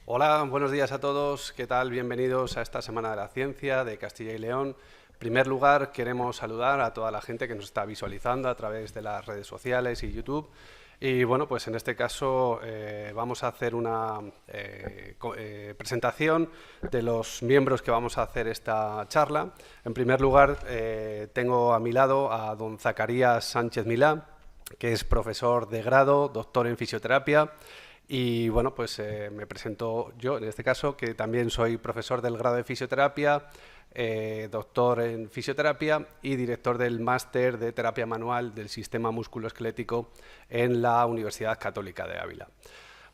Hola, buenos días a todos. ¿Qué tal? Bienvenidos a esta Semana de la Ciencia de Castilla y León. En primer lugar, queremos saludar a toda la gente que nos está visualizando a través de las redes sociales y YouTube. Y bueno, pues en este caso vamos a hacer una presentación de los miembros que vamos a hacer esta charla. En primer lugar, tengo a mi lado a don Zacarías Sánchez Milá, que es profesor de grado, doctor en fisioterapia. Y bueno, pues me presento yo, en este caso, que también soy profesor del grado de fisioterapia, doctor en fisioterapia y director del máster de terapia manual del sistema musculoesquelético en la Universidad Católica de Ávila.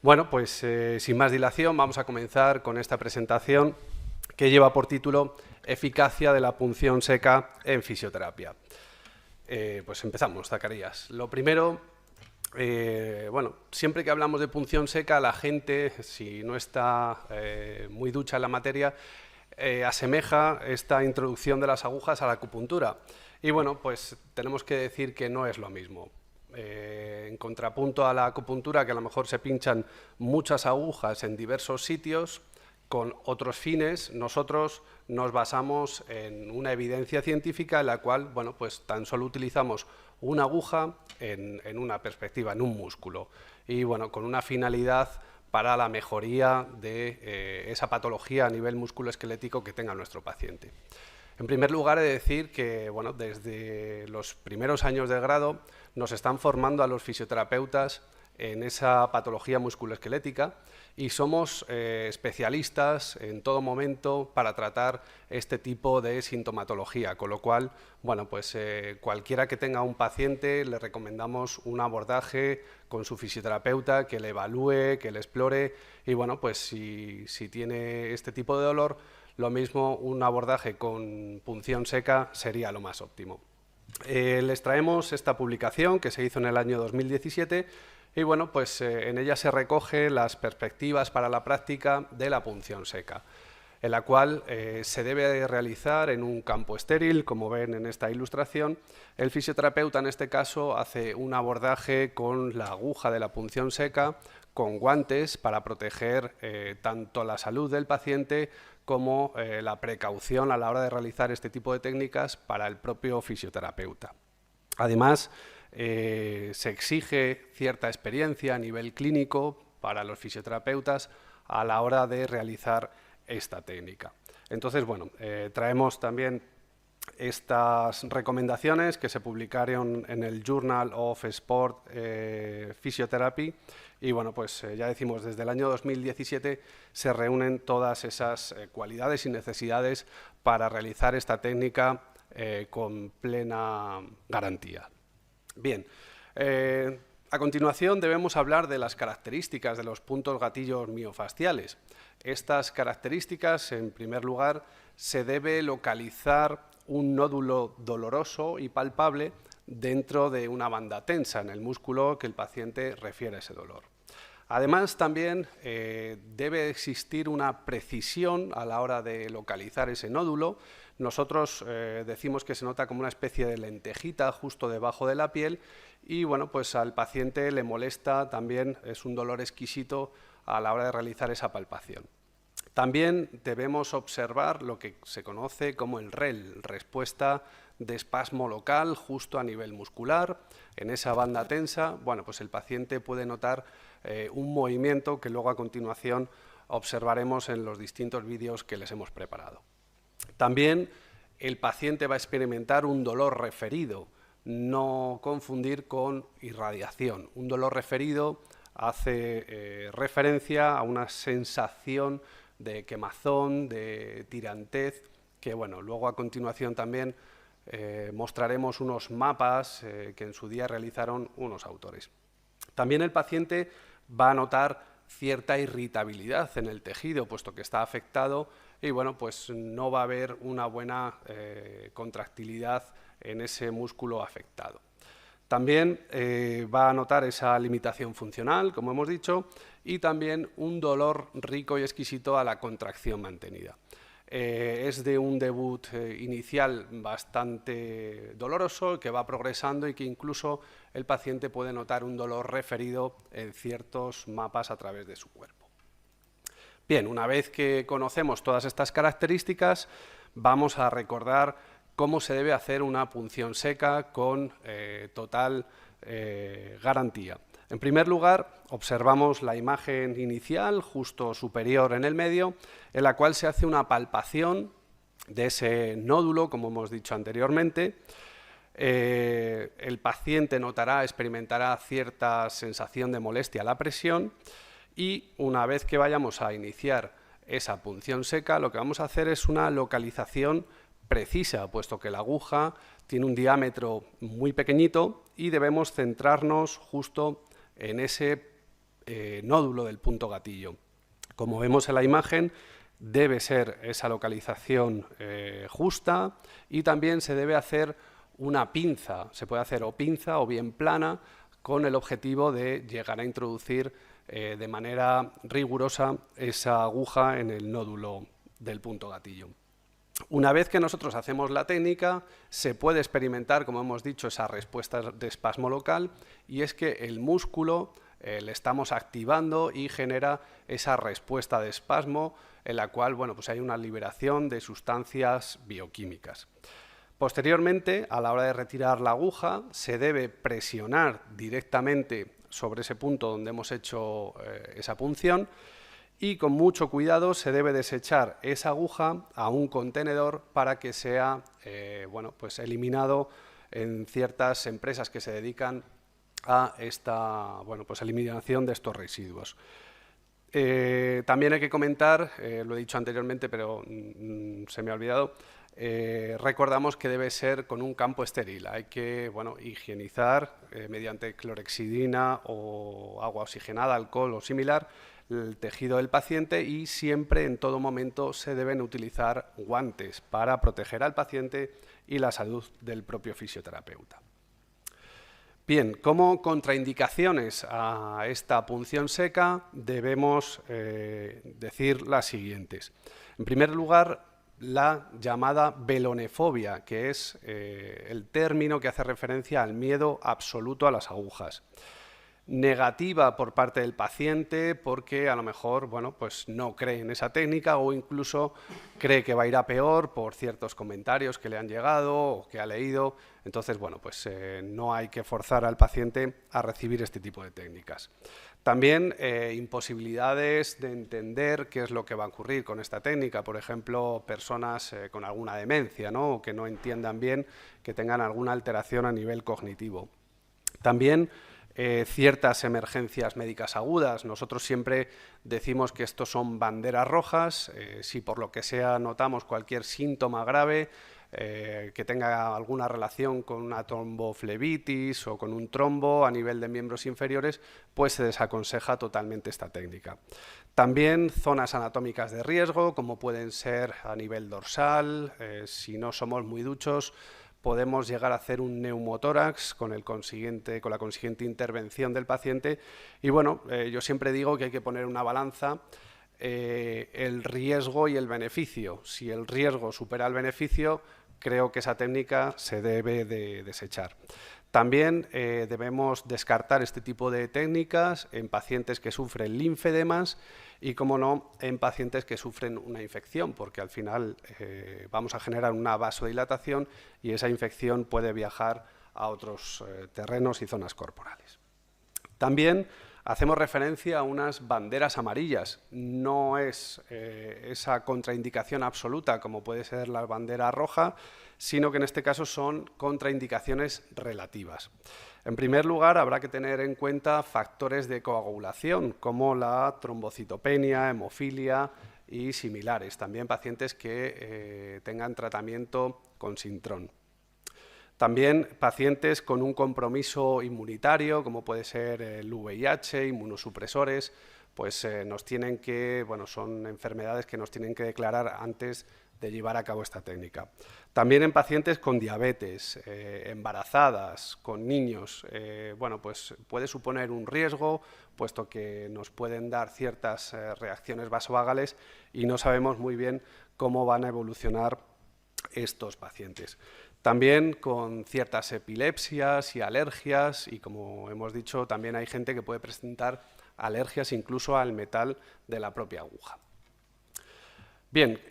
Bueno, pues sin más dilación vamos a comenzar con esta presentación que lleva por título Eficacia de la punción seca en fisioterapia. Pues empezamos, Zacarías. Lo primero, bueno, siempre que hablamos de punción seca, la gente, si no está muy ducha en la materia, asemeja esta introducción de las agujas a la acupuntura. Y bueno, pues tenemos que decir que no es lo mismo. En contrapunto a la acupuntura, que a lo mejor se pinchan muchas agujas en diversos sitios, con otros fines, nosotros nos basamos en una evidencia científica en la cual, bueno, pues tan solo utilizamos una aguja en una perspectiva, en un músculo, y bueno, con una finalidad para la mejoría de esa patología a nivel musculoesquelético que tenga nuestro paciente. En primer lugar, he de decir que bueno, desde los primeros años de grado nos están formando a los fisioterapeutas en esa patología musculoesquelética y somos especialistas en todo momento para tratar este tipo de sintomatología, con lo cual, bueno, pues cualquiera que tenga un paciente le recomendamos un abordaje con su fisioterapeuta que le evalúe, que le explore y bueno, pues si tiene este tipo de dolor, lo mismo un abordaje con punción seca sería lo más óptimo. Les traemos esta publicación que se hizo en el año 2017 y bueno, pues en ella se recoge las perspectivas para la práctica de la punción seca, en la cual se debe realizar en un campo estéril, como ven en esta ilustración. El fisioterapeuta en este caso hace un abordaje con la aguja de la punción seca, con guantes para proteger tanto la salud del paciente como la precaución a la hora de realizar este tipo de técnicas para el propio fisioterapeuta. Además, se exige cierta experiencia a nivel clínico para los fisioterapeutas a la hora de realizar esta técnica. Entonces, bueno, traemos también estas recomendaciones que se publicaron en el Journal of Sport Physiotherapy y bueno, pues ya decimos, desde el año 2017 se reúnen todas esas cualidades y necesidades para realizar esta técnica con plena garantía. Bien, a continuación debemos hablar de las características de los puntos gatillos miofasciales. Estas características, en primer lugar, se debe localizar un nódulo doloroso y palpable dentro de una banda tensa en el músculo que el paciente refiere a ese dolor. Además, también debe existir una precisión a la hora de localizar ese nódulo. Nosotros decimos que se nota como una especie de lentejita justo debajo de la piel y bueno, pues al paciente le molesta también, es un dolor exquisito a la hora de realizar esa palpación. También debemos observar lo que se conoce como el REL, respuesta de espasmo local justo a nivel muscular. En esa banda tensa, bueno, pues el paciente puede notar un movimiento que luego a continuación observaremos en los distintos vídeos que les hemos preparado. También el paciente va a experimentar un dolor referido, no confundir con irradiación. Un dolor referido hace referencia a una sensación de quemazón, de tirantez, que bueno, luego a continuación también mostraremos unos mapas que en su día realizaron unos autores. También el paciente va a notar cierta irritabilidad en el tejido, puesto que está afectado y bueno, pues no va a haber una buena contractilidad en ese músculo afectado. También va a notar esa limitación funcional, como hemos dicho, y también un dolor rico y exquisito a la contracción mantenida. Es de un debut inicial bastante doloroso, que va progresando y que incluso el paciente puede notar un dolor referido en ciertos mapas a través de su cuerpo. Bien, una vez que conocemos todas estas características, vamos a recordar cómo se debe hacer una punción seca con total garantía. En primer lugar, observamos la imagen inicial, justo superior en el medio, en la cual se hace una palpación de ese nódulo, como hemos dicho anteriormente. El paciente experimentará cierta sensación de molestia a la presión y una vez que vayamos a iniciar esa punción seca, lo que vamos a hacer es una localización precisa, puesto que la aguja tiene un diámetro muy pequeñito y debemos centrarnos justo en ese nódulo del punto gatillo. Como vemos en la imagen, debe ser esa localización justa y también se debe hacer una pinza, se puede hacer o pinza o bien plana, con el objetivo de llegar a introducir de manera rigurosa esa aguja en el nódulo del punto gatillo. Una vez que nosotros hacemos la técnica, se puede experimentar, como hemos dicho, esa respuesta de espasmo local, y es que el músculo le estamos activando y genera esa respuesta de espasmo en la cual pues hay una liberación de sustancias bioquímicas. Posteriormente, a la hora de retirar la aguja, se debe presionar directamente sobre ese punto donde hemos hecho esa punción y con mucho cuidado se debe desechar esa aguja a un contenedor para que sea pues eliminado en ciertas empresas que se dedican a esta pues eliminación de estos residuos. También hay que comentar, lo he dicho anteriormente pero se me ha olvidado, recordamos que debe ser con un campo estéril. Hay que higienizar mediante clorexidina o agua oxigenada, alcohol o similar el tejido del paciente y siempre en todo momento se deben utilizar guantes para proteger al paciente y la salud del propio fisioterapeuta. Bien, como contraindicaciones a esta punción seca debemos decir las siguientes. En primer lugar, la llamada velonefobia, que es el término que hace referencia al miedo absoluto a las agujas. Negativa por parte del paciente porque a lo mejor pues no cree en esa técnica o incluso cree que va a ir a peor por ciertos comentarios que le han llegado o que ha leído. Entonces, pues no hay que forzar al paciente a recibir este tipo de técnicas. También imposibilidades de entender qué es lo que va a ocurrir con esta técnica. Por ejemplo, personas con alguna demencia, o que no entiendan bien, que tengan alguna alteración a nivel cognitivo. También ciertas emergencias médicas agudas. Nosotros siempre decimos que estos son banderas rojas. Si por lo que sea notamos cualquier síntoma grave que tenga alguna relación con una tromboflebitis o con un trombo a nivel de miembros inferiores, pues se desaconseja totalmente esta técnica. También zonas anatómicas de riesgo, como pueden ser a nivel dorsal, si no somos muy duchos, podemos llegar a hacer un neumotórax con la consiguiente intervención del paciente. Y yo siempre digo que hay que poner una balanza el riesgo y el beneficio. Si el riesgo supera el beneficio, creo que esa técnica se debe de desechar. También debemos descartar este tipo de técnicas en pacientes que sufren linfedemas y, como no, en pacientes que sufren una infección, porque al final vamos a generar una vasodilatación y esa infección puede viajar a otros terrenos y zonas corporales. También hacemos referencia a unas banderas amarillas. No es esa contraindicación absoluta como puede ser la bandera roja, sino que en este caso son contraindicaciones relativas. En primer lugar, habrá que tener en cuenta factores de coagulación, como la trombocitopenia, hemofilia y similares. También pacientes que tengan tratamiento con Sintrom. También pacientes con un compromiso inmunitario, como puede ser el VIH, inmunosupresores, pues son enfermedades que nos tienen que declarar antes de llevar a cabo esta técnica. También en pacientes con diabetes, embarazadas, con niños, pues puede suponer un riesgo, puesto que nos pueden dar ciertas reacciones vasovagales y no sabemos muy bien cómo van a evolucionar estos pacientes. También con ciertas epilepsias y alergias y, como hemos dicho, también hay gente que puede presentar alergias incluso al metal de la propia aguja. Bien,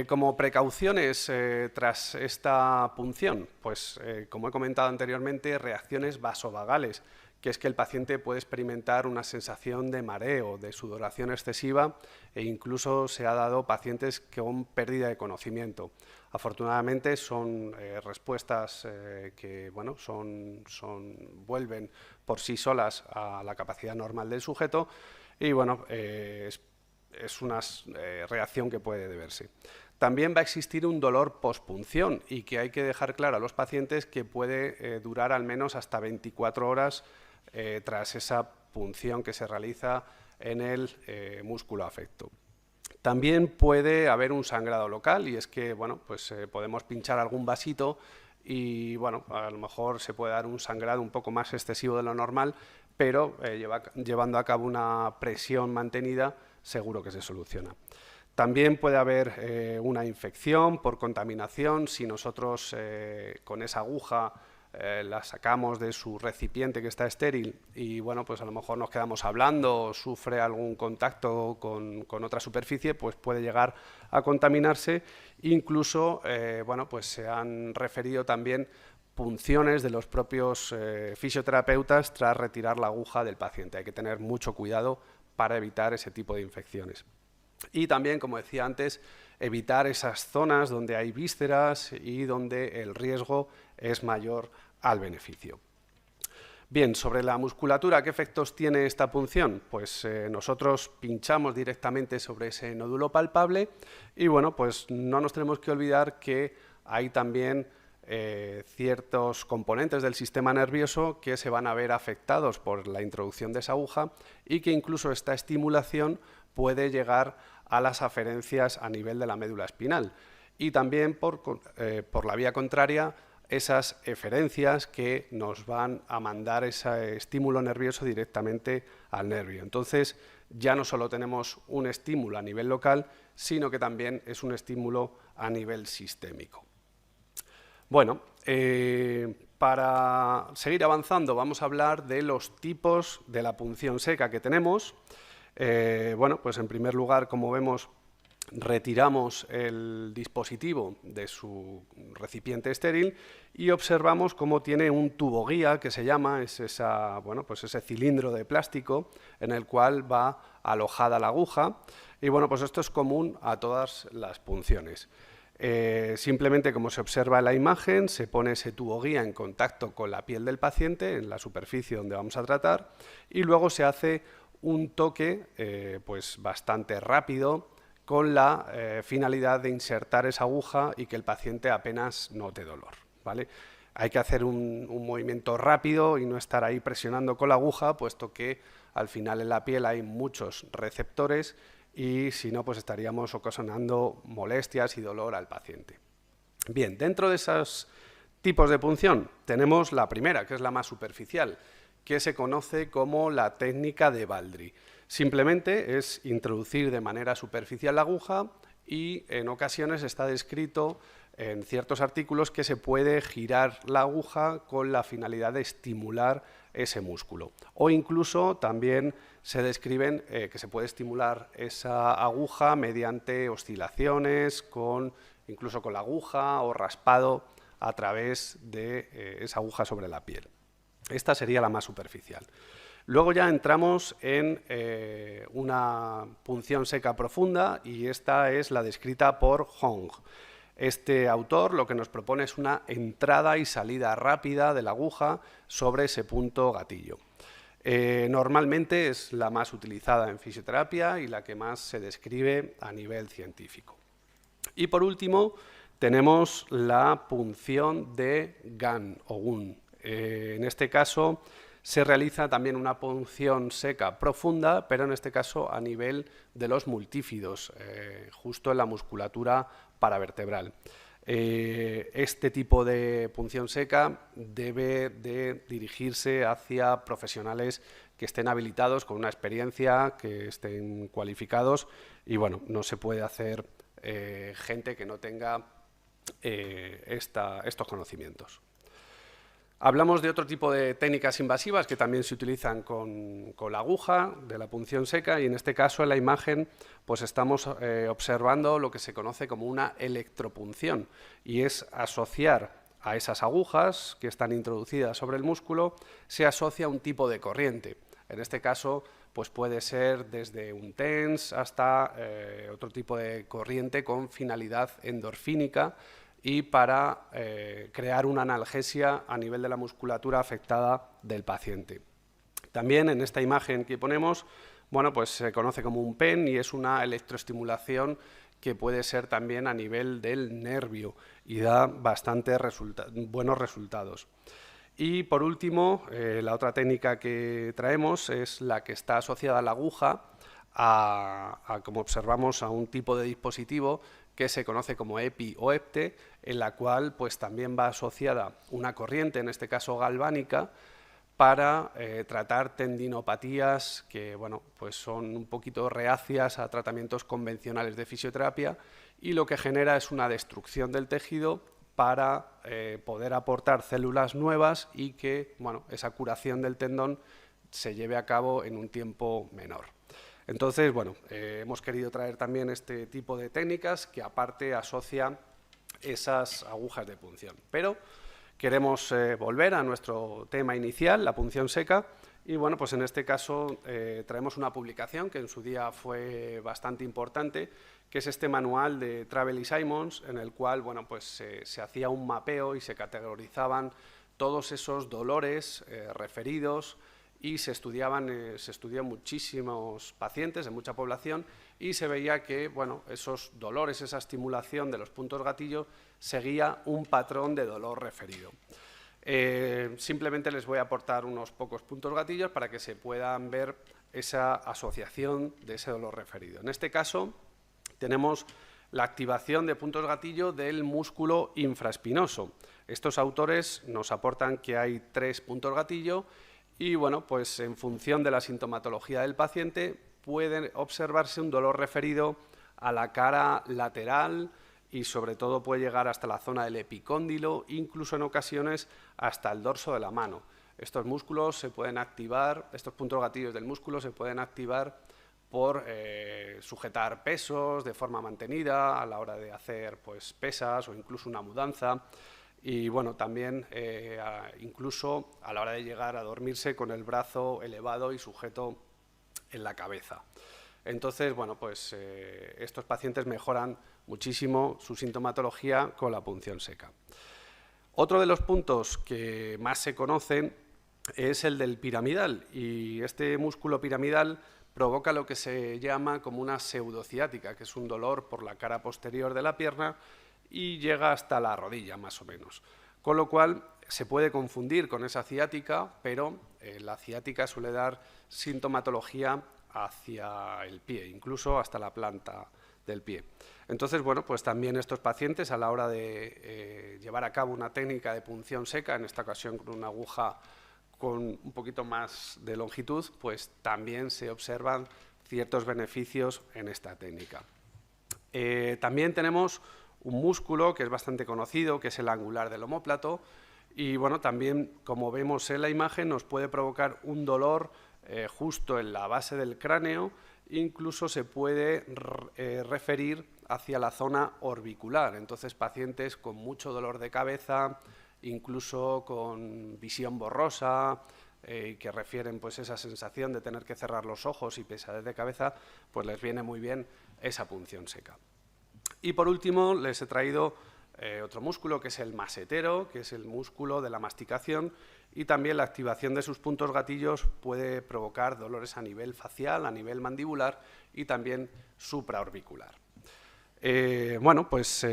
como precauciones tras esta punción, pues como he comentado anteriormente, reacciones vasovagales, que es que el paciente puede experimentar una sensación de mareo, de sudoración excesiva e incluso se ha dado pacientes con pérdida de conocimiento. Afortunadamente son respuestas que bueno, vuelven por sí solas a la capacidad normal del sujeto y bueno, es una reacción que puede deberse. También va a existir un dolor pospunción y que hay que dejar claro a los pacientes que puede durar al menos hasta 24 horas tras esa punción que se realiza en el músculo afecto. También puede haber un sangrado local y es que bueno, pues, podemos pinchar algún vasito y bueno, a lo mejor se puede dar un sangrado un poco más excesivo de lo normal, pero llevando a cabo una presión mantenida seguro que se soluciona. También puede haber una infección por contaminación si nosotros con esa aguja la sacamos de su recipiente que está estéril y bueno, pues a lo mejor nos quedamos hablando o sufre algún contacto con otra superficie, pues puede llegar a contaminarse. Incluso, bueno, pues se han referido también punciones de los propios fisioterapeutas tras retirar la aguja del paciente. Hay que tener mucho cuidado para evitar ese tipo de infecciones. Y también, como decía antes, evitar esas zonas donde hay vísceras y donde el riesgo es mayor al beneficio. Bien, sobre la musculatura, ¿qué efectos tiene esta punción? Pues nosotros pinchamos directamente sobre ese nódulo palpable y bueno, pues no nos tenemos que olvidar que hay también ciertos componentes del sistema nervioso que se van a ver afectados por la introducción de esa aguja y que incluso esta estimulación puede llegar a las aferencias a nivel de la médula espinal y también por la vía contraria esas eferencias que nos van a mandar ese estímulo nervioso directamente al nervio. Entonces ya no solo tenemos un estímulo a nivel local, sino que también es un estímulo a nivel sistémico. Bueno, para seguir avanzando vamos a hablar de los tipos de la punción seca que tenemos. Bueno, pues en primer lugar, como vemos, retiramos el dispositivo de su recipiente estéril y observamos cómo tiene un tubo guía que se llama, bueno, pues ese cilindro de plástico en el cual va alojada la aguja y bueno, pues esto es común a todas las punciones. Simplemente, como se observa en la imagen, se pone ese tubo guía en contacto con la piel del paciente, en la superficie donde vamos a tratar, y luego se hace un toque pues bastante rápido con la finalidad de insertar esa aguja y que el paciente apenas note dolor, ¿vale? Hay que hacer un movimiento rápido y no estar ahí presionando con la aguja, puesto que al final en la piel hay muchos receptores y si no, pues estaríamos ocasionando molestias y dolor al paciente. Bien, dentro de esos tipos de punción tenemos la primera, que es la más superficial, que se conoce como la técnica de Baldry. Simplemente es introducir de manera superficial la aguja y en ocasiones está descrito en ciertos artículos que se puede girar la aguja con la finalidad de estimular ese músculo. O incluso también se describen que se puede estimular esa aguja mediante oscilaciones, incluso con la aguja o raspado a través de esa aguja sobre la piel. Esta sería la más superficial. Luego ya entramos en una punción seca profunda y esta es la descrita por Hong. Este autor lo que nos propone es una entrada y salida rápida de la aguja sobre ese punto gatillo. Normalmente es la más utilizada en fisioterapia y la que más se describe a nivel científico. Y por último tenemos la punción de Gunn o Gunn. En este caso se realiza también una punción seca profunda, pero en este caso a nivel de los multífidos, justo en la musculatura paravertebral. Este tipo de punción seca debe de dirigirse hacia profesionales que estén habilitados, con una experiencia, que estén cualificados y bueno, no se puede hacer gente que no tenga estos conocimientos. Hablamos de otro tipo de técnicas invasivas que también se utilizan con la aguja de la punción seca, y en este caso en la imagen pues estamos observando lo que se conoce como una electropunción, y es asociar a esas agujas que están introducidas sobre el músculo, se asocia un tipo de corriente. En este caso pues puede ser desde un TENS hasta otro tipo de corriente con finalidad endorfínica, y para crear una analgesia a nivel de la musculatura afectada del paciente. También en esta imagen que ponemos, bueno, pues se conoce como un PEN, y es una electroestimulación que puede ser también a nivel del nervio y da bastante buenos resultados. Y por último, la otra técnica que traemos es la que está asociada a la aguja, como observamos, a un tipo de dispositivo que se conoce como EPI o EPTE, en la cual pues también va asociada una corriente, en este caso galvánica, para tratar tendinopatías que bueno, pues son un poquito reacias a tratamientos convencionales de fisioterapia, y lo que genera es una destrucción del tejido para poder aportar células nuevas y que bueno, esa curación del tendón se lleve a cabo en un tiempo menor. Entonces, bueno, hemos querido traer también este tipo de técnicas que aparte asocia esas agujas de punción. Pero queremos volver a nuestro tema inicial, la punción seca, y bueno, pues en este caso traemos una publicación que en su día fue bastante importante, que es este manual de Travell y Simons, en el cual bueno, pues, se hacía un mapeo y se categorizaban todos esos dolores referidos, y se estudió muchísimos pacientes, en mucha población, y se veía que bueno, esos dolores, esa estimulación de los puntos gatillo seguía un patrón de dolor referido. Simplemente les voy a aportar unos pocos puntos gatillos para que se puedan ver esa asociación de ese dolor referido. En este caso tenemos la activación de puntos gatillo del músculo infraespinoso. Estos autores nos aportan que hay 3 puntos gatillo, y bueno, pues en función de la sintomatología del paciente puede observarse un dolor referido a la cara lateral, y sobre todo puede llegar hasta la zona del epicóndilo, incluso en ocasiones hasta el dorso de la mano. Estos músculos se pueden activar, estos puntos gatillos del músculo se pueden activar por sujetar pesos de forma mantenida a la hora de hacer pues, pesas o incluso una mudanza. Y bueno, también incluso a la hora de llegar a dormirse con el brazo elevado y sujeto en la cabeza. Entonces, bueno, pues estos pacientes mejoran muchísimo su sintomatología con la punción seca. Otro de los puntos que más se conocen es el del piramidal, y este músculo piramidal provoca lo que se llama como una pseudociática, que es un dolor por la cara posterior de la pierna y llega hasta la rodilla más o menos, con lo cual se puede confundir con esa ciática, pero la ciática suele dar sintomatología hacia el pie, incluso hasta la planta del pie. Entonces, bueno, pues también estos pacientes a la hora de llevar a cabo una técnica de punción seca, en esta ocasión con una aguja con un poquito más de longitud, pues también se observan ciertos beneficios en esta técnica. También tenemos un músculo que es bastante conocido, que es el angular del omóplato, y bueno, también, como vemos en la imagen, nos puede provocar un dolor justo en la base del cráneo, incluso se puede referir hacia la zona orbicular. Entonces, pacientes con mucho dolor de cabeza, incluso con visión borrosa, que refieren pues esa sensación de tener que cerrar los ojos y pesadez de cabeza, pues les viene muy bien esa punción seca. Y por último les he traído otro músculo, que es el masetero, que es el músculo de la masticación, y también la activación de sus puntos gatillos puede provocar dolores a nivel facial, a nivel mandibular y también supraorbicular. Bueno, pues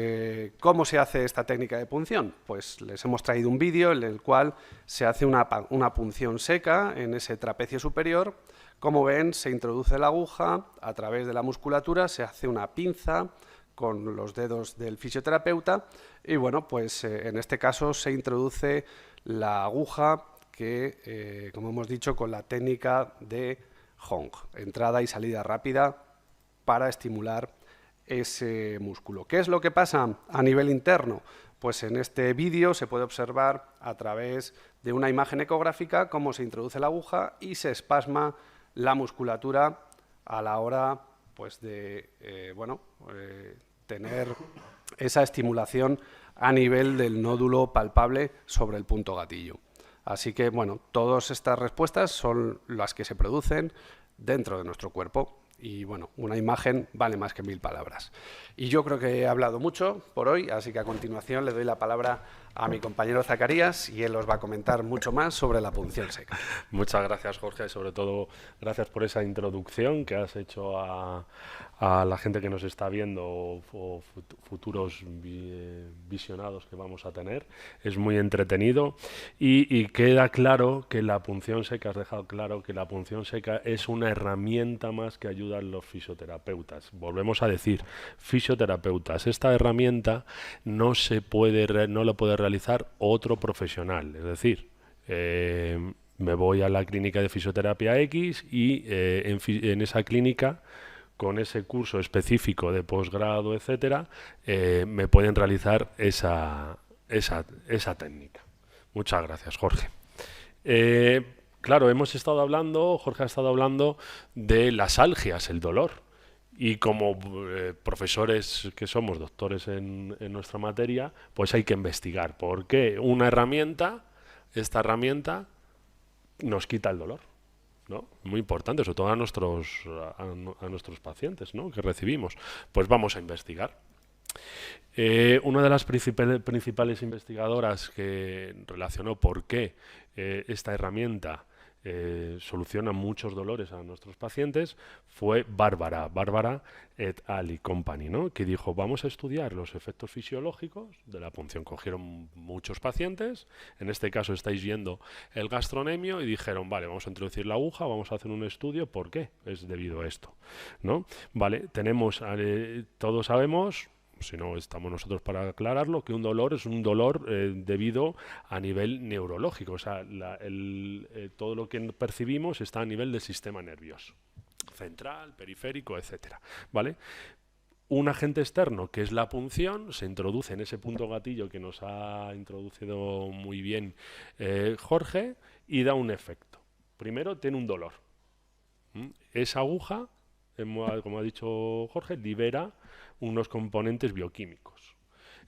¿cómo se hace esta técnica de punción? Pues les hemos traído un vídeo en el cual se hace una punción seca en ese trapecio superior. Como ven, se introduce la aguja a través de la musculatura, se hace una pinza con los dedos del fisioterapeuta y bueno, pues en este caso se introduce la aguja que, como hemos dicho, con la técnica de Hong, entrada y salida rápida para estimular ese músculo. ¿Qué es lo que pasa a nivel interno? pues en este vídeo se puede observar a través de una imagen ecográfica cómo se introduce la aguja y se espasma la musculatura a la hora pues, de tener esa estimulación a nivel del nódulo palpable sobre el punto gatillo. Así que, bueno, todas estas respuestas son las que se producen dentro de nuestro cuerpo. Y, bueno, una imagen vale más que 1000 palabras. Y yo creo que he hablado mucho por hoy, así que a continuación le doy la palabra a mi compañero Zacarías y él os va a comentar mucho más sobre la punción seca. Muchas gracias, Jorge, y sobre todo gracias por esa introducción que has hecho a la gente que nos está viendo o futuros visionados que vamos a tener. Es muy entretenido y queda claro que la punción seca, has dejado claro que la punción seca es una herramienta más que ayudan los fisioterapeutas. Volvemos a decir, fisioterapeutas, esta herramienta no lo puede realizar otro profesional, es decir, me voy a la clínica de fisioterapia X y en esa clínica, con ese curso específico de posgrado, etcétera, me pueden realizar esa técnica. Muchas gracias, Jorge. Claro, Jorge ha estado hablando de las algias, el dolor. Y como profesores que somos, doctores en nuestra materia, pues hay que investigar. ¿Por qué esta herramienta nos quita el dolor? ¿No? Muy importante, sobre todo a nuestros pacientes, ¿no?, que recibimos. Pues vamos a investigar. Una de las principales investigadoras que relacionó por qué esta herramienta soluciona muchos dolores a nuestros pacientes fue Bárbara et al. Y company, ¿no?, que dijo, vamos a estudiar los efectos fisiológicos de la punción. Cogieron muchos pacientes, en este caso estáis viendo el gastronemio, y dijeron, vale, vamos a introducir la aguja, vamos a hacer un estudio, ¿por qué? Es debido a esto, ¿no? Vale, todos sabemos, si no estamos nosotros para aclararlo, que un dolor es un dolor debido a nivel neurológico, o sea, todo lo que percibimos está a nivel del sistema nervioso, central, periférico, etcétera, ¿vale? Un agente externo, que es la punción, se introduce en ese punto gatillo que nos ha introducido muy bien Jorge, y da un efecto. Primero, tiene un dolor. Esa aguja, como ha dicho Jorge, libera unos componentes bioquímicos.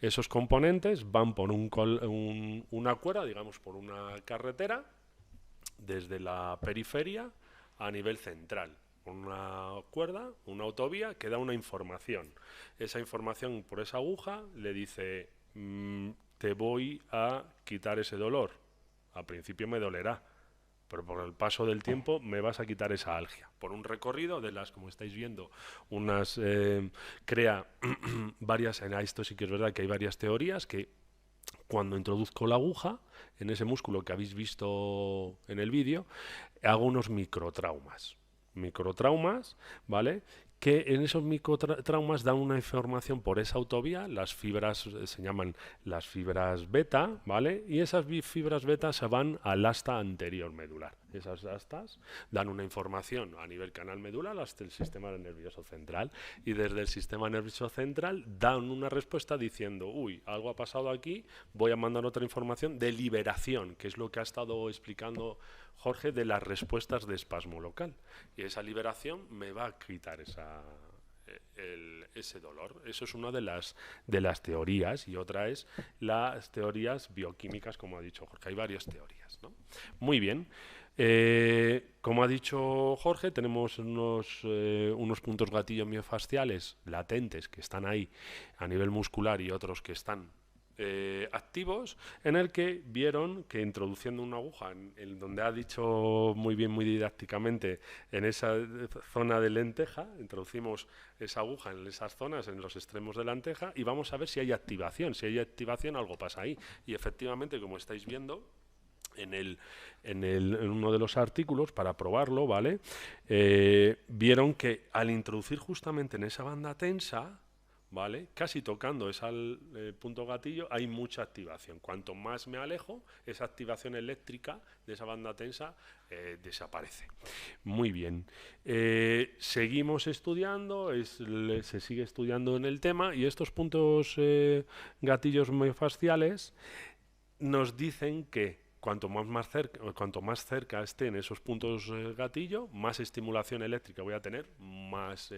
Esos componentes van por una cuerda, digamos por una carretera, desde la periferia a nivel central. Una cuerda, una autovía que da una información. Esa información por esa aguja le dice, te voy a quitar ese dolor. Al principio me dolerá, pero por el paso del tiempo me vas a quitar esa algia. Por un recorrido de las, como estáis viendo, crea varias, en esto sí que es verdad que hay varias teorías, que cuando introduzco la aguja en ese músculo que habéis visto en el vídeo, hago unos microtraumas, ¿vale?, que en esos microtraumas dan una información por esa autovía, las fibras se llaman las fibras beta, ¿vale? Y esas fibras beta se van al asta anterior medular. Esas astas dan una información a nivel canal medular hasta el sistema nervioso central, y desde el sistema nervioso central dan una respuesta diciendo, uy, algo ha pasado aquí, voy a mandar otra información de liberación, que es lo que ha estado explicando Jorge de las respuestas de espasmo local. Y esa liberación me va a quitar ese dolor. Eso es una de las teorías, y otra es las teorías bioquímicas, como ha dicho Jorge. Hay varias teorías, ¿no? Muy bien. Como ha dicho Jorge, tenemos unos puntos gatillo miofasciales latentes que están ahí a nivel muscular, y otros que están activos, en el que vieron que introduciendo una aguja en donde ha dicho muy bien, muy didácticamente, en esa zona de lenteja, introducimos esa aguja en esas zonas, en los extremos de la lenteja, y vamos a ver si hay activación. Si hay activación, algo pasa ahí. Y efectivamente, como estáis viendo en uno de los artículos, para probarlo, ¿vale?, vieron que al introducir justamente en esa banda tensa, ¿vale? Casi tocando ese punto gatillo hay mucha activación. Cuanto más me alejo, esa activación eléctrica de esa banda tensa desaparece. Muy bien. Seguimos estudiando, se sigue estudiando en el tema, y estos puntos gatillos miofasciales nos dicen que cuanto más cerca estén esos puntos gatillo, más estimulación eléctrica voy a tener, más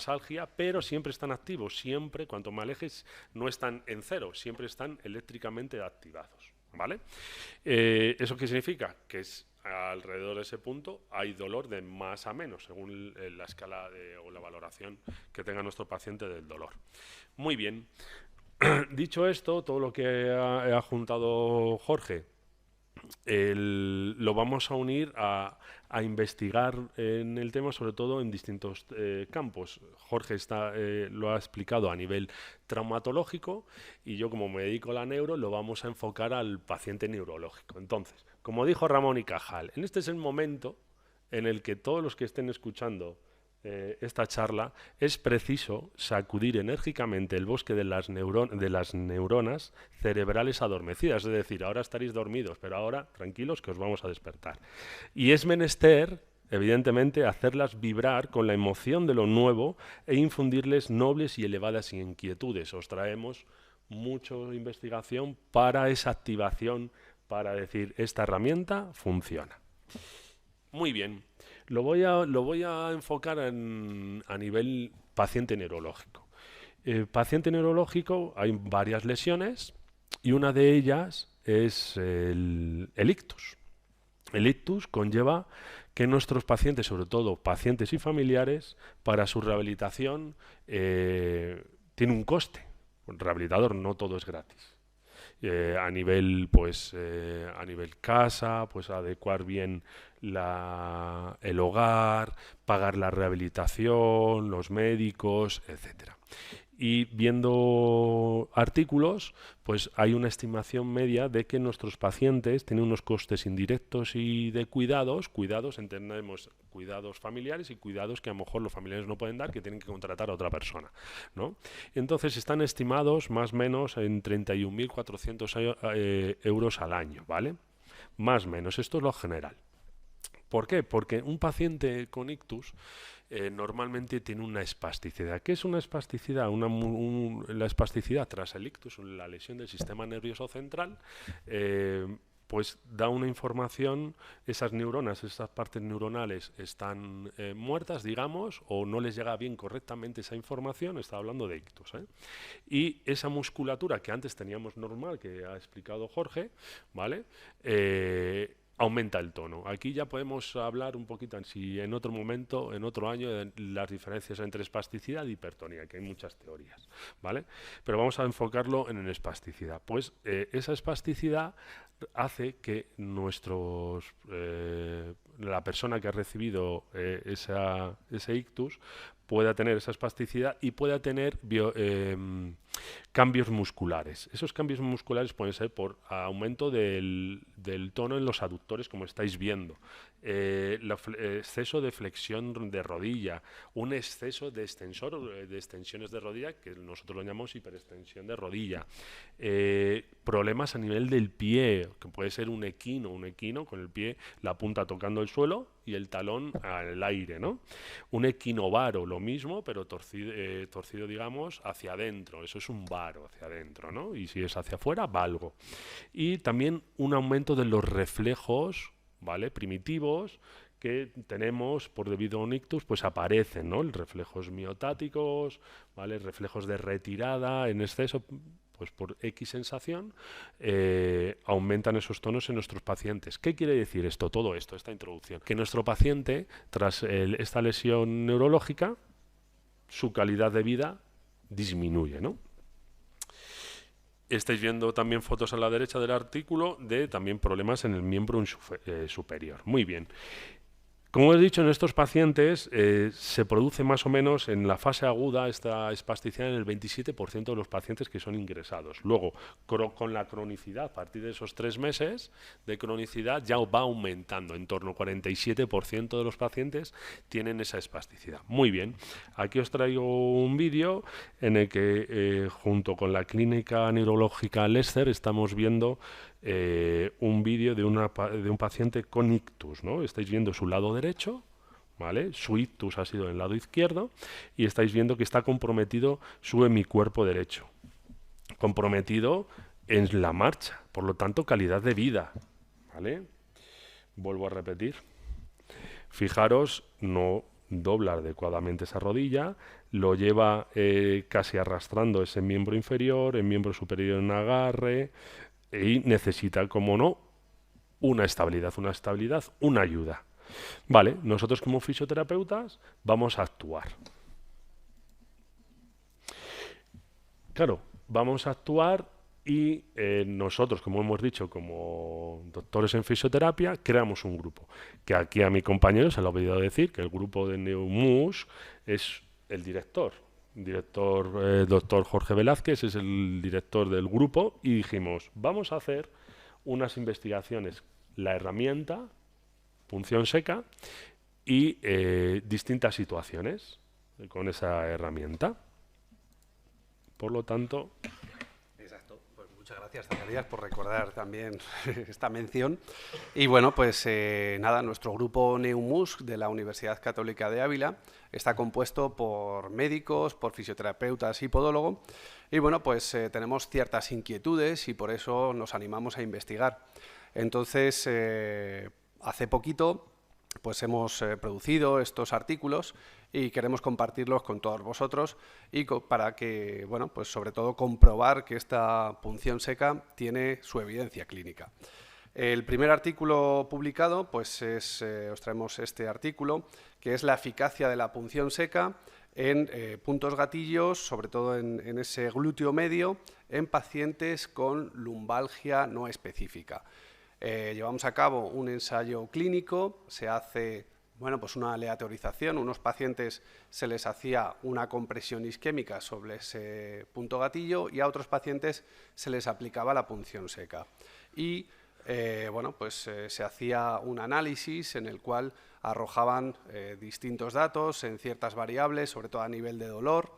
algia, pero siempre están activos. Siempre, cuanto me alejes, no están en cero, siempre están eléctricamente activados, ¿vale? ¿Eso qué significa? Que es alrededor de ese punto hay dolor de más a menos, según la escala o la valoración que tenga nuestro paciente del dolor. Muy bien. Dicho esto, todo lo que ha juntado Jorge, lo vamos a unir a investigar en el tema, sobre todo en distintos campos. Jorge lo ha explicado a nivel traumatológico, y yo, como me dedico a la neuro, lo vamos a enfocar al paciente neurológico. Entonces, como dijo Ramón y Cajal, este es el momento en el que todos los que estén escuchando esta charla, es preciso sacudir enérgicamente el bosque de las neuronas cerebrales adormecidas. Es decir, ahora estaréis dormidos, pero ahora tranquilos, que os vamos a despertar. Y es menester, evidentemente, hacerlas vibrar con la emoción de lo nuevo e infundirles nobles y elevadas inquietudes. Os traemos mucha investigación para esa activación, para decir, esta herramienta funciona. Muy bien. Lo voy a enfocar a nivel paciente neurológico. Paciente neurológico, hay varias lesiones, y una de ellas es el ictus. El ictus conlleva que nuestros pacientes, sobre todo pacientes y familiares, para su rehabilitación tiene un coste. Un rehabilitador, no todo es gratis. A nivel casa, pues adecuar bien el hogar, pagar la rehabilitación, los médicos, etcétera. Y viendo artículos, pues hay una estimación media de que nuestros pacientes tienen unos costes indirectos y de cuidados, entendemos cuidados familiares y cuidados que a lo mejor los familiares no pueden dar, que tienen que contratar a otra persona, ¿no? Entonces están estimados más o menos en 31.400 euros al año, ¿vale? Más o menos, esto es lo general. ¿Por qué? Porque un paciente con ictus normalmente tiene una espasticidad. ¿Qué es una espasticidad? La espasticidad tras el ictus, la lesión del sistema nervioso central, pues da una información, esas neuronas, esas partes neuronales están muertas, digamos, o no les llega bien correctamente esa información, está hablando de ictus, ¿eh? Y esa musculatura que antes teníamos normal, que ha explicado Jorge, ¿vale? Aumenta el tono. Aquí ya podemos hablar un poquito, si en otro momento, en otro año, de las diferencias entre espasticidad y hipertonía, que hay muchas teorías, ¿vale? Pero vamos a enfocarlo en espasticidad. Pues esa espasticidad hace que la persona que ha recibido ese ictus pueda tener esa espasticidad y pueda tener cambios musculares. Esos cambios musculares pueden ser por aumento del tono en los aductores, como estáis viendo, exceso de flexión de rodilla, un exceso de extensiones de rodilla, que nosotros lo llamamos hiperextensión de rodilla, problemas a nivel del pie, que puede ser un equino con el pie, la punta tocando el suelo y el talón al aire, ¿no? Un equinovaro, lo mismo, pero torcido, digamos, hacia adentro. Eso es un varo hacia adentro, ¿no? Y si es hacia afuera, valgo. Y también un aumento de los reflejos, ¿vale?, primitivos, que tenemos debido a un ictus, pues aparecen, ¿no? Reflejos miotáticos, ¿vale?, reflejos de retirada en exceso, pues por X sensación, aumentan esos tonos en nuestros pacientes. ¿Qué quiere decir esto, todo esto, esta introducción? Que nuestro paciente, tras esta lesión neurológica, su calidad de vida disminuye, ¿no? Estáis viendo también fotos a la derecha del artículo de también problemas en el miembro superior. Muy bien. Como he dicho, en estos pacientes se produce más o menos en la fase aguda esta espasticidad en el 27% de los pacientes que son ingresados. Luego, con la cronicidad, a partir de esos 3 meses de cronicidad, ya va aumentando. En torno al 47% de los pacientes tienen esa espasticidad. Muy bien, aquí os traigo un vídeo en el que, junto con la Clínica Neurológica Leicester, estamos viendo un vídeo de un paciente con ictus, ¿no? Estáis viendo su lado derecho, ¿vale? Su ictus ha sido en el lado izquierdo y estáis viendo que está comprometido su hemicuerpo derecho. Comprometido en la marcha, por lo tanto, calidad de vida, ¿vale? Vuelvo a repetir. Fijaros, no dobla adecuadamente esa rodilla, lo lleva casi arrastrando ese miembro inferior, el miembro superior en agarre, y necesita, como no, una estabilidad, una ayuda. Vale, nosotros como fisioterapeutas vamos a actuar. Claro, vamos a actuar y nosotros, como hemos dicho, como doctores en fisioterapia, creamos un grupo. Que aquí a mi compañero se le ha olvidado decir que el grupo de NeuMUS es el director. Doctor Jorge Velázquez es el director del grupo y dijimos, vamos a hacer unas investigaciones, la herramienta, punción seca y distintas situaciones con esa herramienta. Por lo tanto... Exacto. Pues muchas gracias, Zacarías, por recordar también esta mención. Y bueno, pues nada, nuestro grupo NeuMUS de la Universidad Católica de Ávila está compuesto por médicos, por fisioterapeutas y podólogos. Y bueno, pues tenemos ciertas inquietudes y por eso nos animamos a investigar. Entonces, hace poquito pues hemos producido estos artículos y queremos compartirlos con todos vosotros y para que, bueno, pues sobre todo comprobar que esta punción seca tiene su evidencia clínica. El primer artículo publicado, pues os traemos este artículo, que es la eficacia de la punción seca en puntos gatillos, sobre todo en ese glúteo medio, en pacientes con lumbalgia no específica. Llevamos a cabo un ensayo clínico, se hace pues una aleatorización, unos pacientes se les hacía una compresión isquémica sobre ese punto gatillo y a otros pacientes se les aplicaba la punción seca. Y se hacía un análisis en el cual arrojaban distintos datos en ciertas variables, sobre todo a nivel de dolor,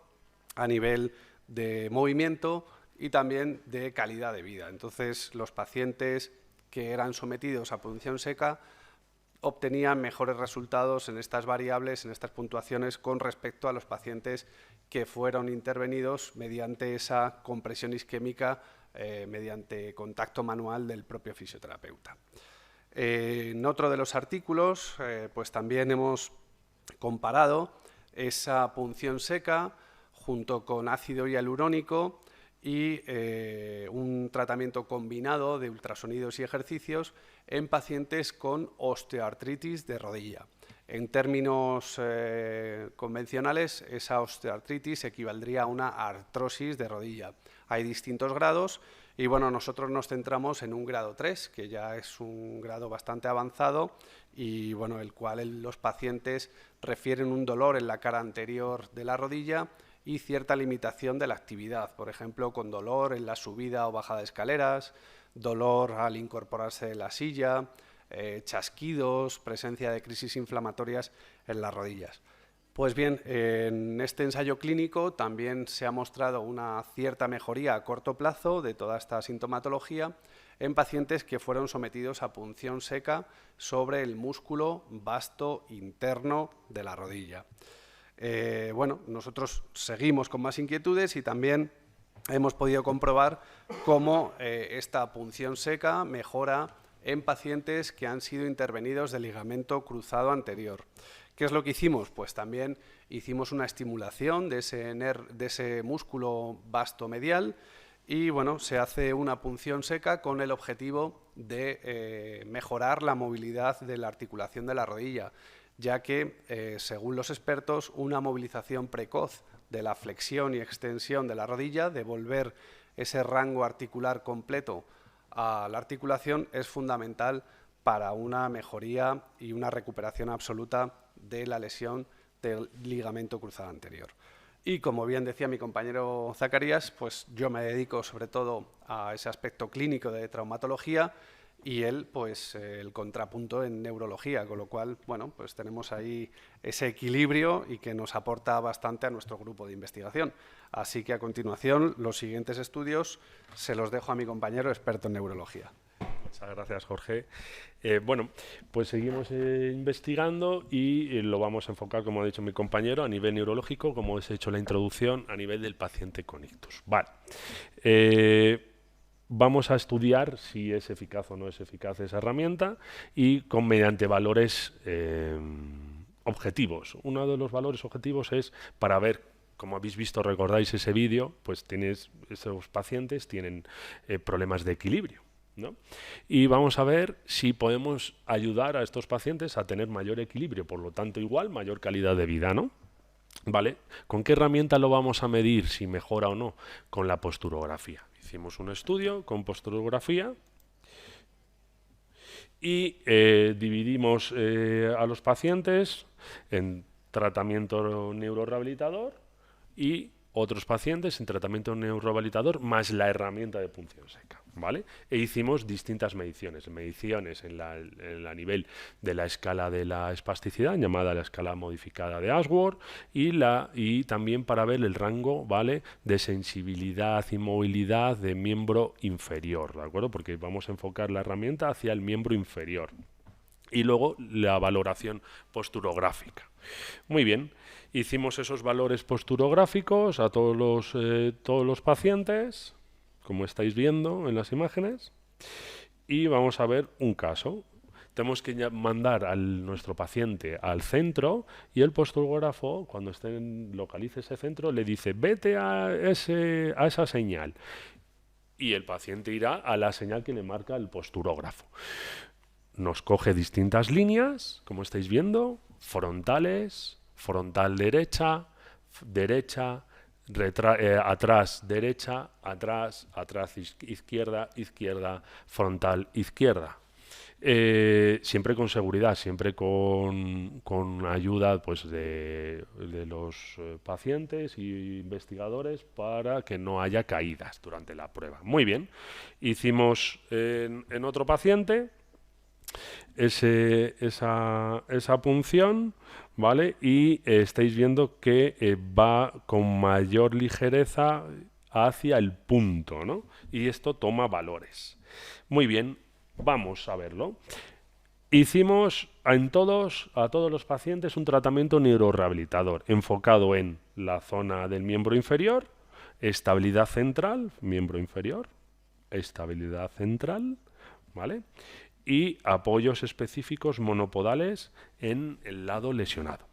a nivel de movimiento y también de calidad de vida. Entonces, los pacientes que eran sometidos a punción seca obtenían mejores resultados en estas variables, en estas puntuaciones, con respecto a los pacientes que fueron intervenidos mediante esa compresión isquémica, mediante contacto manual del propio fisioterapeuta. En otro de los artículos, pues también hemos comparado esa punción seca junto con ácido hialurónico y un tratamiento combinado de ultrasonidos y ejercicios en pacientes con osteoartritis de rodilla. En términos convencionales, esa osteoartritis equivaldría a una artrosis de rodilla. Hay distintos grados y bueno, nosotros nos centramos en un grado 3, que ya es un grado bastante avanzado y bueno, el cual los pacientes refieren un dolor en la cara anterior de la rodilla y cierta limitación de la actividad, por ejemplo, con dolor en la subida o bajada de escaleras, dolor al incorporarse de la silla, chasquidos, presencia de crisis inflamatorias en las rodillas. Pues bien, en este ensayo clínico también se ha mostrado una cierta mejoría a corto plazo de toda esta sintomatología en pacientes que fueron sometidos a punción seca sobre el músculo vasto interno de la rodilla. Nosotros seguimos con más inquietudes y también hemos podido comprobar cómo esta punción seca mejora en pacientes que han sido intervenidos de ligamento cruzado anterior. ¿Qué es lo que hicimos? Pues también hicimos una estimulación de ese músculo vasto medial y bueno, se hace una punción seca con el objetivo de mejorar la movilidad de la articulación de la rodilla, ya que, según los expertos, una movilización precoz de la flexión y extensión de la rodilla, devolver ese rango articular completo a la articulación, es fundamental para una mejoría y una recuperación absoluta de la lesión del ligamento cruzado anterior. Y como bien decía mi compañero Zacarías, pues yo me dedico sobre todo a ese aspecto clínico de traumatología y él, pues, el contrapunto en neurología, con lo cual, bueno, pues tenemos ahí ese equilibrio y que nos aporta bastante a nuestro grupo de investigación. Así que a continuación, los siguientes estudios se los dejo a mi compañero experto en neurología. Muchas gracias, Jorge. Bueno, pues seguimos investigando y lo vamos a enfocar, como ha dicho mi compañero, a nivel neurológico, como os he hecho la introducción, a nivel del paciente con ictus. Vale. Vamos a estudiar si es eficaz o no es eficaz esa herramienta y mediante valores objetivos. Uno de los valores objetivos es para ver, como habéis visto, recordáis ese vídeo, pues esos pacientes tienen problemas de equilibrio, ¿no? Y vamos a ver si podemos ayudar a estos pacientes a tener mayor equilibrio, por lo tanto igual mayor calidad de vida, ¿no? ¿Vale? ¿Con qué herramienta lo vamos a medir si mejora o no? Con la posturografía. Hicimos un estudio con posturografía y dividimos a los pacientes en tratamiento neurorehabilitador y otros pacientes en tratamiento neurorehabilitador más la herramienta de punción seca, ¿vale? E hicimos distintas mediciones a nivel de la escala de la espasticidad, llamada la escala modificada de Ashworth, y también para ver el rango, ¿vale?, de sensibilidad y movilidad de miembro inferior, ¿de acuerdo? Porque vamos a enfocar la herramienta hacia el miembro inferior. Y luego la valoración posturográfica. Muy bien, hicimos esos valores posturográficos a todos los pacientes, como estáis viendo en las imágenes, y vamos a ver un caso. Tenemos que mandar a nuestro paciente al centro y el posturógrafo, cuando localice ese centro, le dice: vete a esa señal. Y el paciente irá a la señal que le marca el posturógrafo. Nos coge distintas líneas, como estáis viendo, frontales, frontal derecha, atrás derecha, atrás izquierda, izquierda, frontal izquierda. Siempre con seguridad, siempre con ayuda, pues, de los pacientes y investigadores para que no haya caídas durante la prueba. Muy bien, hicimos en otro paciente esa punción, ¿vale? Y estáis viendo que va con mayor ligereza hacia el punto, ¿no? Y esto toma valores. Muy bien, vamos a verlo. Hicimos a todos los pacientes un tratamiento neurorehabilitador enfocado en la zona del miembro inferior, estabilidad central, miembro inferior, estabilidad central, ¿vale?, y apoyos específicos monopodales en el lado lesionado.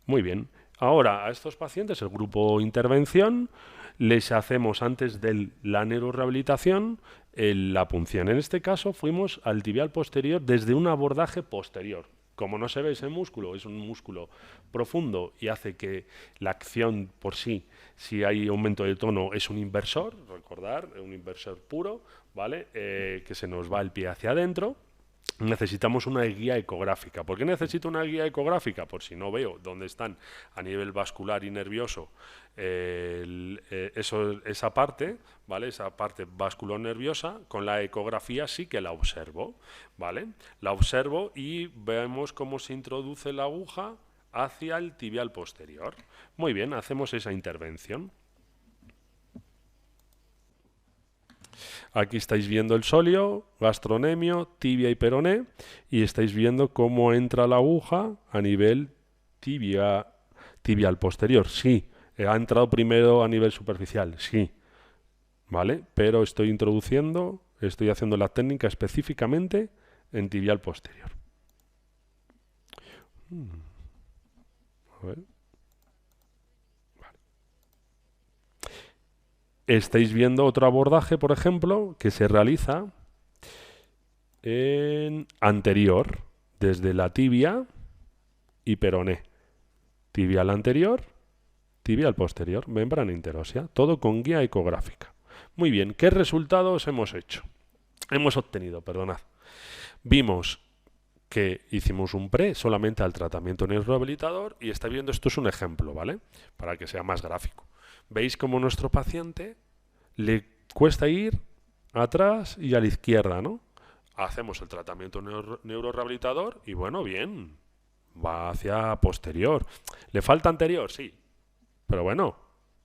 Muy bien. Ahora, a estos pacientes, el grupo intervención, les hacemos antes de la neurorehabilitación la punción. En este caso fuimos al tibial posterior desde un abordaje posterior. Como no se ve ese músculo, es un músculo profundo y hace que la acción por sí, si hay aumento de tono, es un inversor, recordar, un inversor puro, ¿vale? Que se nos va el pie hacia adentro. Necesitamos una guía ecográfica. ¿Por qué necesito una guía ecográfica? Por si no veo dónde están a nivel vascular y nervioso esa parte, ¿vale? Esa parte vasculonerviosa, con la ecografía sí que la observo, ¿vale? La observo y vemos cómo se introduce la aguja hacia el tibial posterior. Muy bien, hacemos esa intervención. Aquí estáis viendo el sóleo, gastrocnemio, tibia y peroné, y estáis viendo cómo entra la aguja a nivel tibial posterior. Sí, ha entrado primero a nivel superficial, sí, ¿vale? Pero estoy haciendo la técnica específicamente en tibial posterior. A ver. Estáis viendo otro abordaje, por ejemplo, que se realiza en anterior, desde la tibia y peroné. Tibial anterior, tibial posterior, membrana interósea, todo con guía ecográfica. Muy bien, ¿qué resultados hemos obtenido? Perdonad. Vimos que hicimos un pre solamente al tratamiento neurorehabilitador y está viendo, esto es un ejemplo, ¿vale? Para que sea más gráfico. Veis cómo nuestro paciente le cuesta ir atrás y a la izquierda, ¿no? Hacemos el tratamiento neurorehabilitador y bueno, bien, va hacia posterior. ¿Le falta anterior? Sí, pero bueno,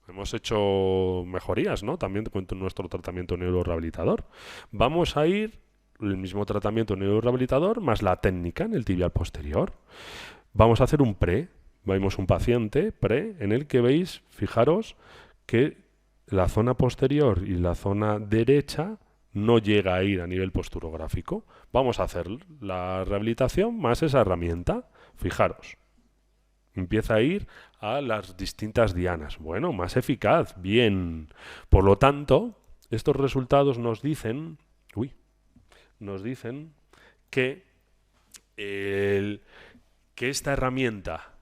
hemos hecho mejorías, ¿no? También con nuestro tratamiento neurorehabilitador. Vamos a ir el mismo tratamiento neurorehabilitador más la técnica en el tibial posterior. Vamos a hacer un pre. Vemos un paciente pre en el que veis, fijaros, que la zona posterior y la zona derecha no llega a ir a nivel posturográfico. Vamos a hacer la rehabilitación más esa herramienta. Fijaros. Empieza a ir a las distintas dianas. Bueno, más eficaz. Bien. Por lo tanto, estos resultados nos dicen que, que esta herramienta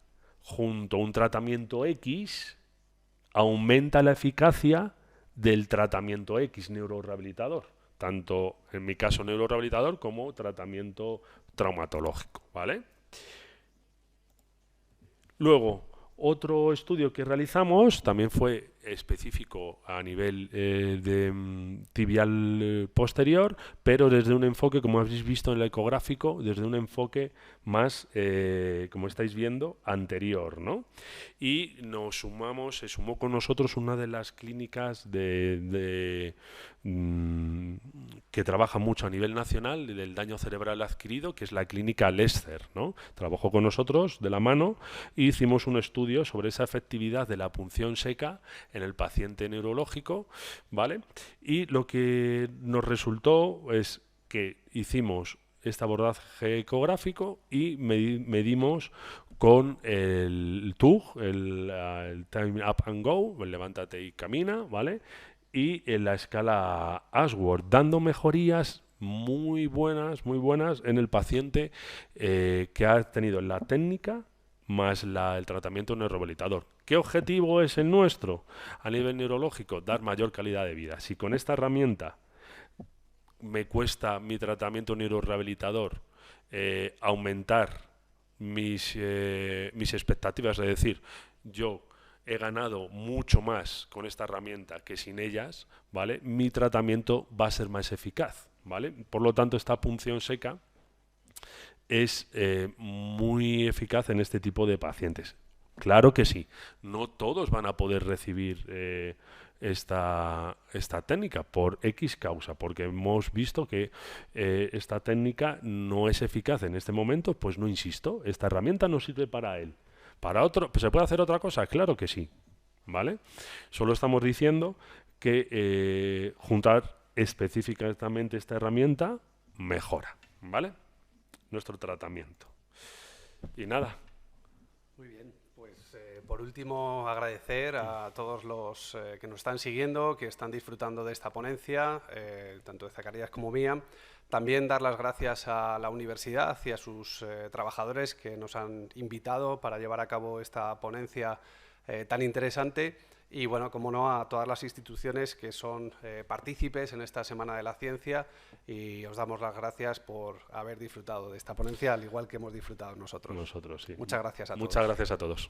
junto a un tratamiento X aumenta la eficacia del tratamiento X neurorehabilitador, tanto en mi caso neurorehabilitador como tratamiento traumatológico, ¿vale? Luego, otro estudio que realizamos también fue específico a nivel de tibial posterior, pero desde un enfoque, como habéis visto en el ecográfico, desde un enfoque más, como estáis viendo, anterior, ¿no? Y se sumó con nosotros una de las clínicas que trabaja mucho a nivel nacional del daño cerebral adquirido, que es la clínica Leicester, ¿no? Trabajó con nosotros de la mano y hicimos un estudio sobre esa efectividad de la punción seca en el paciente neurológico, ¿vale? Y lo que nos resultó es que hicimos este abordaje ecográfico y medimos con el TUG, el Time Up and Go, el levántate y camina, ¿vale? Y en la escala Ashworth, dando mejorías muy buenas en el paciente que ha tenido la técnica más el tratamiento neurorehabilitador. ¿Qué objetivo es el nuestro? A nivel neurológico, dar mayor calidad de vida. Si con esta herramienta me cuesta mi tratamiento neurorehabilitador aumentar mis expectativas, es decir, yo he ganado mucho más con esta herramienta que sin ellas, ¿vale? Mi tratamiento va a ser más eficaz, ¿vale? Por lo tanto, esta punción seca es muy eficaz en este tipo de pacientes. Claro que sí, no todos van a poder recibir esta técnica por X causa, porque hemos visto que esta técnica no es eficaz en este momento, pues no insisto, esta herramienta no sirve para él. Para otro, ¿se puede hacer otra cosa? Claro que sí, ¿vale? Solo estamos diciendo que juntar específicamente esta herramienta mejora, ¿vale? Nuestro tratamiento. Y nada. Muy bien. Pues por último agradecer a todos los que nos están siguiendo, que están disfrutando de esta ponencia, tanto de Zacarías como mía. También dar las gracias a la universidad y a sus trabajadores que nos han invitado para llevar a cabo esta ponencia tan interesante. Y bueno, como no, a todas las instituciones que son partícipes en esta Semana de la Ciencia, y os damos las gracias por haber disfrutado de esta ponencia, al igual que hemos disfrutado nosotros. Nosotros, sí. Muchas gracias a todos. Muchas gracias a todos.